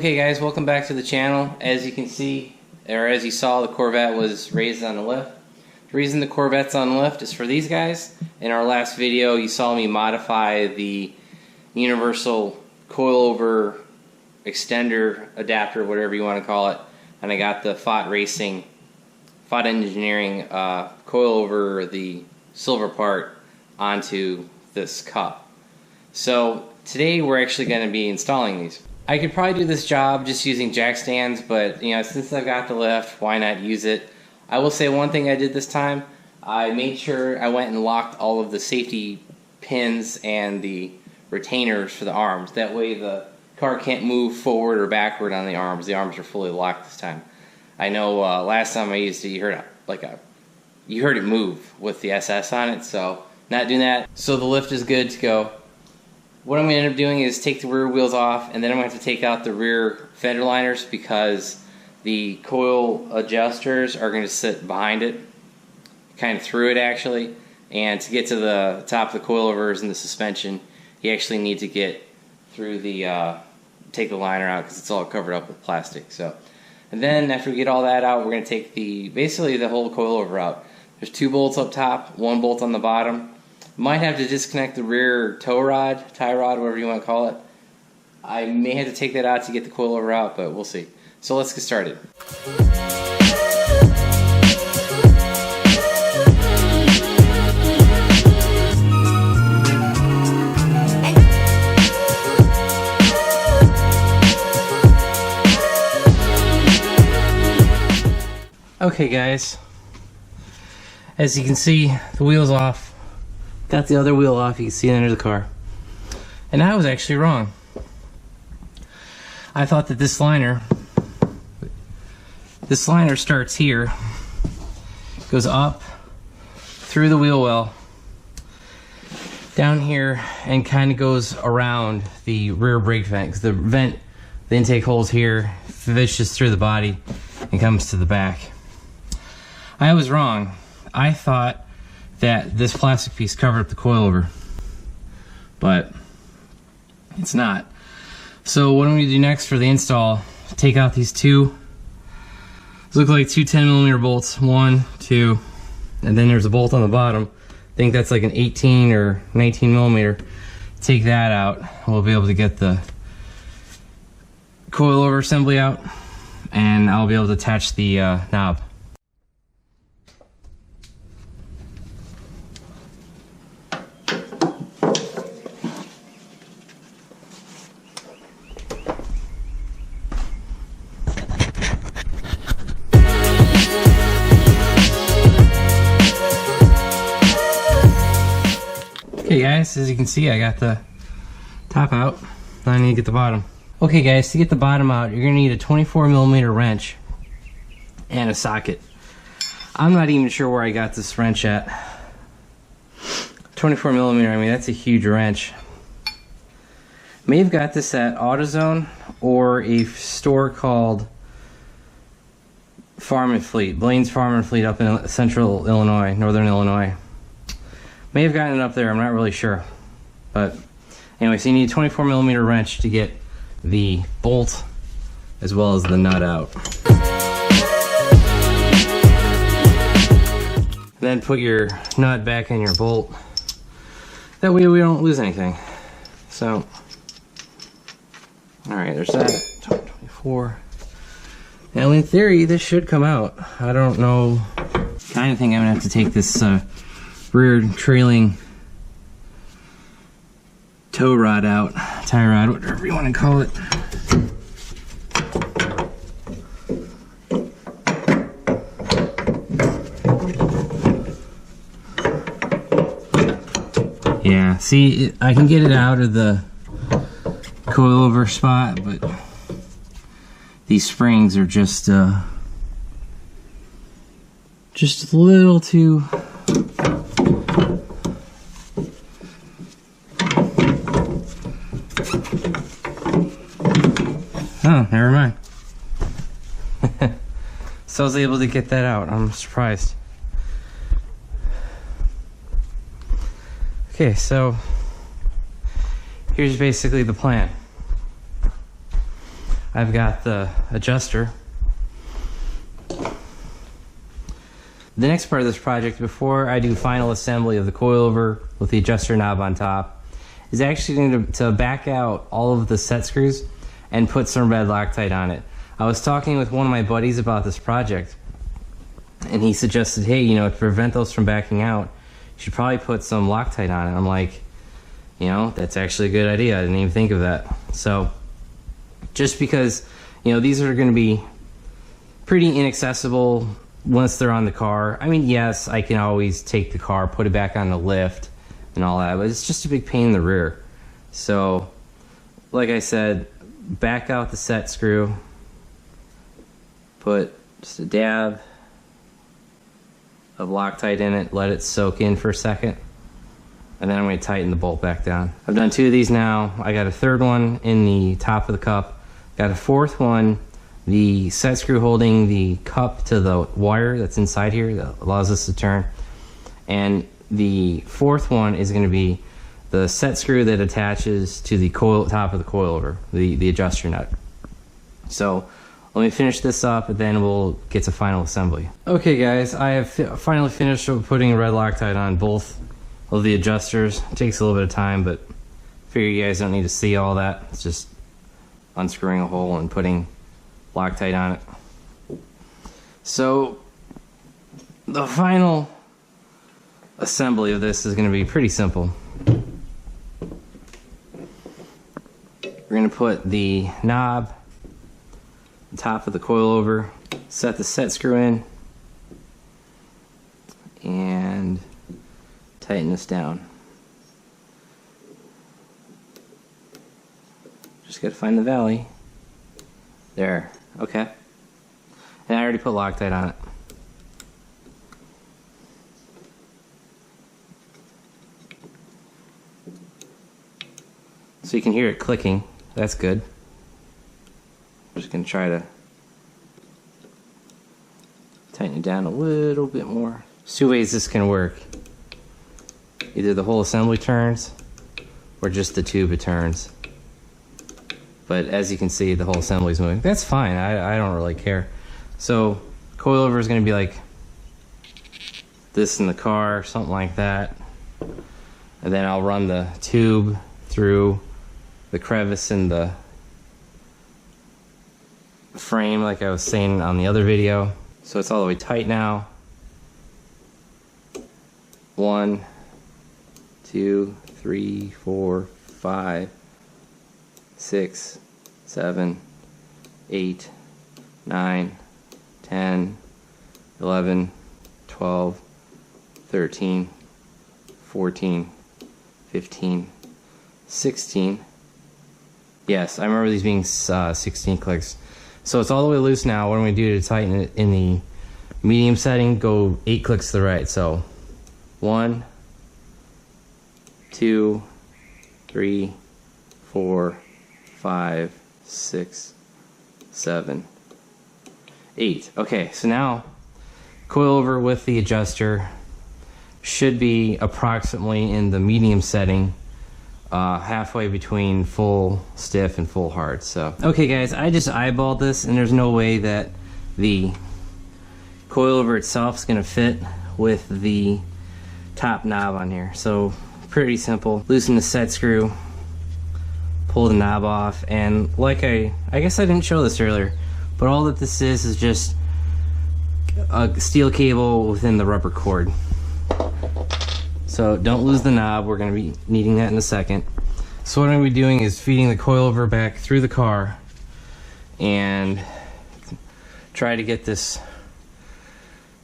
Okay guys, welcome back to the channel. As you can see, or as you saw, the Corvette was raised on the lift. The reason the Corvette's on the lift is for these guys. In our last video, you saw me modify the universal coilover extender adapter, whatever you want to call it, and I got the FOT Engineering coilover, the silver part, onto this cup. So today we're actually going to be installing these. I could probably do this job just using jack stands, but you know, since I've got the lift, why not use it? I will say one thing I did this time. I made sure I went and locked all of the safety pins and the retainers for the arms. That way the car can't move forward or backward on the arms. The arms are fully locked this time. I know last time I used it, you heard it move with the SS on it, so not doing that. So the lift is good to go. What I'm going to end up doing is take the rear wheels off, and then I'm going to have to take out the rear fender liners because the coil adjusters are going to sit behind it, kind of through it actually. And to get to the top of the coilovers and the suspension, you actually need to get through the, take the liner out because it's all covered up with plastic. So, and then after we get all that out, we're going to take basically the whole coilover out. There's 2 bolts up top, 1 bolt on the bottom. Might have to disconnect the rear tie rod, whatever you want to call it. I may have to take that out to get the coilover out, but we'll see. So let's get started. Okay guys, as you can see, the wheel's off. Got the other wheel off, you can see it under the car. And I was actually wrong. I thought that this liner starts here, goes up through the wheel well, down here, and kind of goes around the rear brake vent, because the intake hole's here, fishes through the body and comes to the back. I was wrong. I thought that this plastic piece covered up the coilover, but it's not. So what I'm going to do next for the install, take out these two, these look like 2 10mm bolts, 1, 2, and then there's a bolt on the bottom. I think that's like an 18 or 19mm. Take that out, we'll be able to get the coilover assembly out, and I'll be able to attach the knob. Okay guys, as you can see, I got the top out. Now I need to get the bottom. Okay guys, to get the bottom out, you're going to need a 24mm wrench and a socket. I'm not even sure where I got this wrench at. 24mm, I mean, that's a huge wrench. May have got this at AutoZone or a store called Farm and Fleet, Blaine's Farm and Fleet up in central Illinois, northern Illinois. May have gotten it up there, I'm not really sure. But anyway, so you need a 24mm wrench to get the bolt as well as the nut out. Then put your nut back in your bolt. That way we don't lose anything. So, alright, there's that. 24. Now in theory, this should come out. I don't know. I kind of think I'm going to have to take this rear trailing tow rod out, tie rod, whatever you want to call it. Yeah, see, I can get it out of the coilover spot, but these springs are just a little too. Oh, never mind. So I was able to get that out. I'm surprised. Okay, so here's basically the plan. I've got the adjuster. The next part of this project, before I do final assembly of the coilover with the adjuster knob on top, is actually going to back out all of the set screws and put some red Loctite on it. I was talking with one of my buddies about this project, and he suggested, hey, you know, to prevent those from backing out, you should probably put some Loctite on it. I'm like, you know, that's actually a good idea. I didn't even think of that. So, just because, you know, these are going to be pretty inaccessible once they're on the car. I mean, yes, I can always take the car, put it back on the lift and all that, but it's just a big pain in the rear. So, like I said, back out the set screw, put just a dab of Loctite in it, let it soak in for a second, and then I'm going to tighten the bolt back down. I've done 2 of these now. I got a 3rd one in the top of the cup, got a 4th one, the set screw holding the cup to the wire that's inside here that allows us to turn, and the 4th one is going to be the set screw that attaches to the top of the coilover, the adjuster nut. So let me finish this up and then we'll get to final assembly. Okay guys, I have finally finished putting red Loctite on both of the adjusters. It takes a little bit of time, but I figure you guys don't need to see all that. It's just unscrewing a hole and putting Loctite on it. So the final assembly of this is going to be pretty simple. We're going to put the knob on top of the coilover, set the set screw in, and tighten this down. Just got to find the valley. There. Okay. And I already put Loctite on it. So you can hear it clicking. That's good. I'm just going to try to tighten it down a little bit more. There's 2 ways this can work. Either the whole assembly turns or just the tube it turns. But as you can see, the whole assembly is moving. That's fine. I don't really care. So coilover is going to be like this in the car, something like that. And then I'll run the tube through the crevice in the frame like I was saying on the other video. So it's all the way tight now. 1, 2, 3, 4, 5, 6, 7, 8, 9, 10, 11, 12, 13, 14, 15, 16. Yes, I remember these being 16 clicks. So it's all the way loose now. What I'm going to do to tighten it in the medium setting, go 8 clicks to the right. So 1, 2, 3, 4, 5, 6, 7, 8. Okay, so now coilover with the adjuster should be approximately in the medium setting, halfway between full stiff and full hard. So okay guys, I just eyeballed this and there's no way that the coilover itself is going to fit with the top knob on here. So pretty simple. Loosen the set screw, pull the knob off, and like I guess I didn't show this earlier, but all that this is just a steel cable within the rubber cord. So don't lose the knob, we're going to be needing that in a second. So what I'm going to be doing is feeding the coilover back through the car and try to get this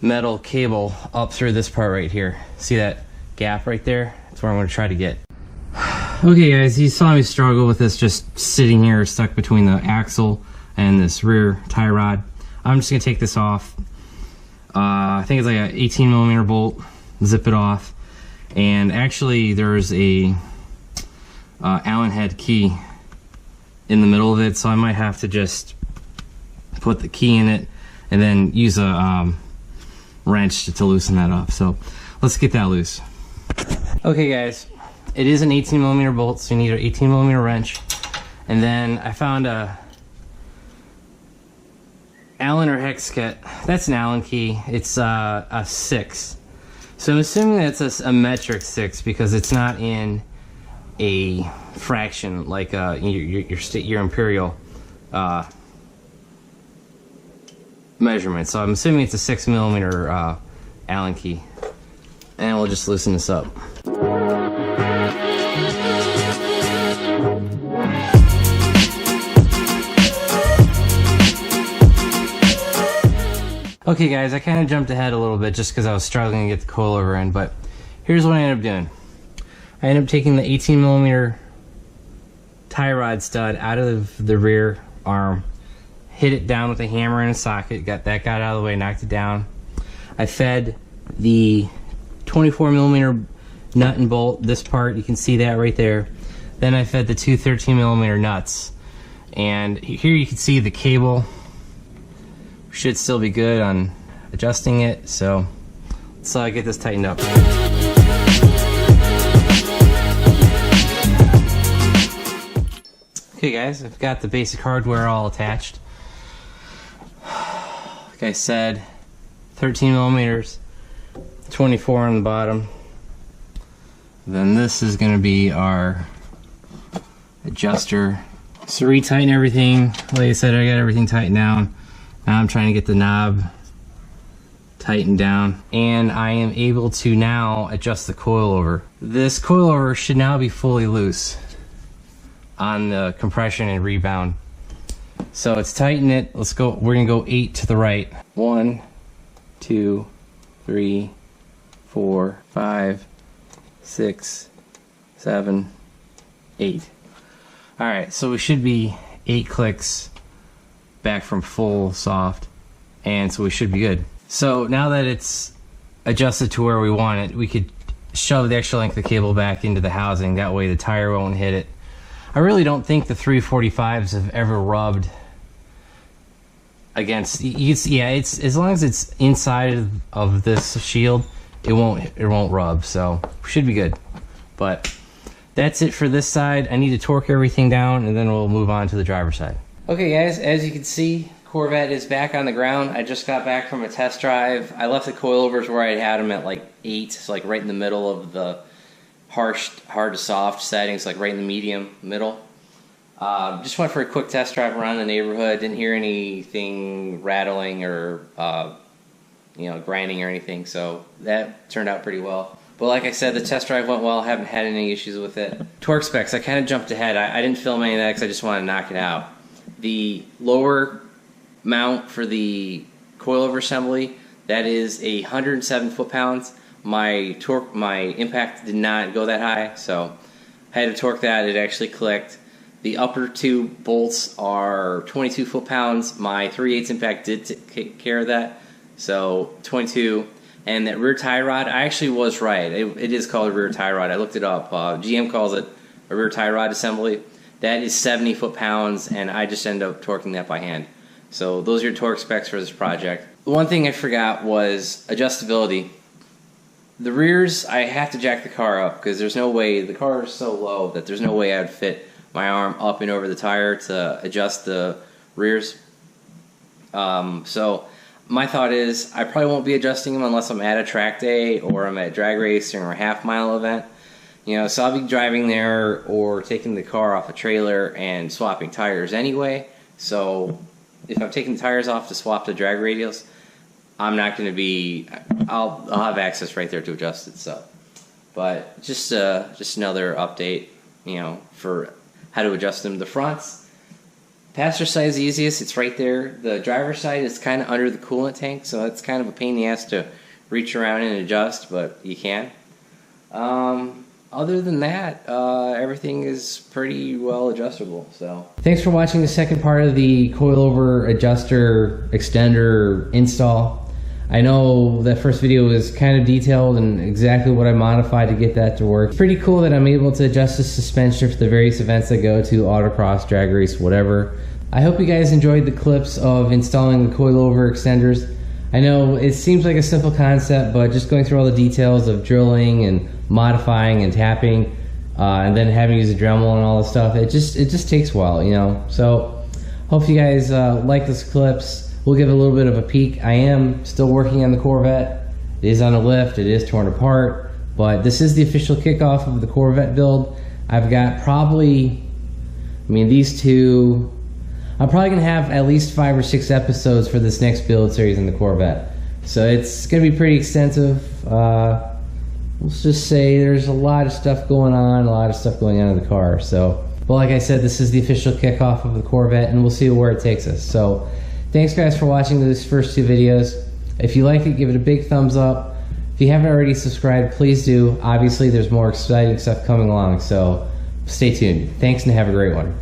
metal cable up through this part right here. See that gap right there? That's where I'm going to try to get. Okay guys, you saw me struggle with this just sitting here stuck between the axle and this rear tie rod. I'm just going to take this off. I think it's like an 18mm bolt. Zip it off. And actually there's a Allen head key in the middle of it, so I might have to just put the key in it and then use a wrench to loosen that up. So let's get that loose. Okay guys, it is an 18mm bolt, so you need an 18mm wrench. And then I found a Allen or hex kit. That's an Allen key. It's a 6. So I'm assuming that's a metric 6 because it's not in a fraction like your imperial measurement. So I'm assuming it's a 6mm Allen key. And we'll just loosen this up. Okay guys, I kind of jumped ahead a little bit just because I was struggling to get the coilover in, but here's what I ended up doing. I ended up taking the 18mm tie rod stud out of the rear arm, hit it down with a hammer and a socket, got out of the way, knocked it down. I fed the 24mm nut and bolt, this part, you can see that right there. Then I fed the two 13mm nuts. And here you can see the cable should still be good on adjusting it, so let's get this tightened up. Okay guys, I've got the basic hardware all attached. Like I said, 13mm, 24 on the bottom. Then this is going to be our adjuster. So retighten everything. Like I said, I got everything tightened down. Now I'm trying to get the knob tightened down, and I am able to now adjust the coilover. This coilover should now be fully loose on the compression and rebound. So let's tighten it. Let's go. We're gonna go 8 to the right. 1, 2, 3, 4, 5, 6, 7, 8. All right, so we should be 8 clicks back from full soft, and so we should be good. So now that it's adjusted to where we want it, we could shove the extra length of cable back into the housing. That way the tire won't hit it. I really don't think the 345s have ever rubbed against. Yeah, it's as long as it's inside of this shield, it won't rub. So we should be good. But that's it for this side. I need to torque everything down, and then we'll move on to the driver's side. Okay guys, as you can see, Corvette is back on the ground. I just got back from a test drive. I left the coilovers where I had them at like 8, so like right in the middle of the hard to soft settings, like right in the medium middle. Just went for a quick test drive around the neighborhood. Didn't hear anything rattling or grinding or anything, so that turned out pretty well. But like I said, the test drive went well. Haven't had any issues with it. Torque specs, I kind of jumped ahead. I didn't film any of that because I just wanted to knock it out. The lower mount for the coilover assembly, that is 107 foot-pounds. My impact did not go that high, so I had to torque that. It actually clicked. The upper 2 bolts are 22 foot-pounds. My 3/8 impact did take care of that, so 22. And that rear tie rod, I actually was right. It is called a rear tie rod. I looked it up. GM calls it a rear tie rod assembly. That is 70 foot-pounds, and I just ended up torquing that by hand. So those are your torque specs for this project. The one thing I forgot was adjustability. The rears, I have to jack the car up because there's no way, the car is so low that there's no way I would fit my arm up and over the tire to adjust the rears. So my thought is I probably won't be adjusting them unless I'm at a track day or I'm at a drag racing or a half-mile event. So I'll be driving there or taking the car off a trailer and swapping tires anyway. So if I'm taking the tires off to swap the drag radials, I'm not going to be. I'll have access right there to adjust it. So, but just another update, for how to adjust them. The fronts, passenger side is the easiest. It's right there. The driver's side is kind of under the coolant tank, so it's kind of a pain in the ass to reach around and adjust, but you can. Other than that, everything is pretty well adjustable. So thanks for watching the second part of the coilover adjuster extender install. I know that first video was kind of detailed and exactly what I modified to get that to work. It's pretty cool that I'm able to adjust the suspension for the various events I go to, autocross, drag race, whatever. I hope you guys enjoyed the clips of installing the coilover extenders. I know it seems like a simple concept, but just going through all the details of drilling and modifying and tapping, and then having to use a Dremel and all this stuff, it just takes a while, So hope you guys like these clips. we'll give a little bit of a peek. I am still working on the Corvette. It is on a lift, it is torn apart, but this is the official kickoff of the Corvette build. I've got probably, I mean, these two, I'm probably gonna have at least 5 or 6 episodes for this next build series in the Corvette. So it's gonna be pretty extensive. Let's just say there's a lot of stuff going on, in the car. So, but like I said, this is the official kickoff of the Corvette, and we'll see where it takes us. So, thanks guys for watching these first 2 videos. If you liked it, give it a big thumbs up. If you haven't already subscribed, please do. Obviously, there's more exciting stuff coming along, so stay tuned. Thanks and have a great one.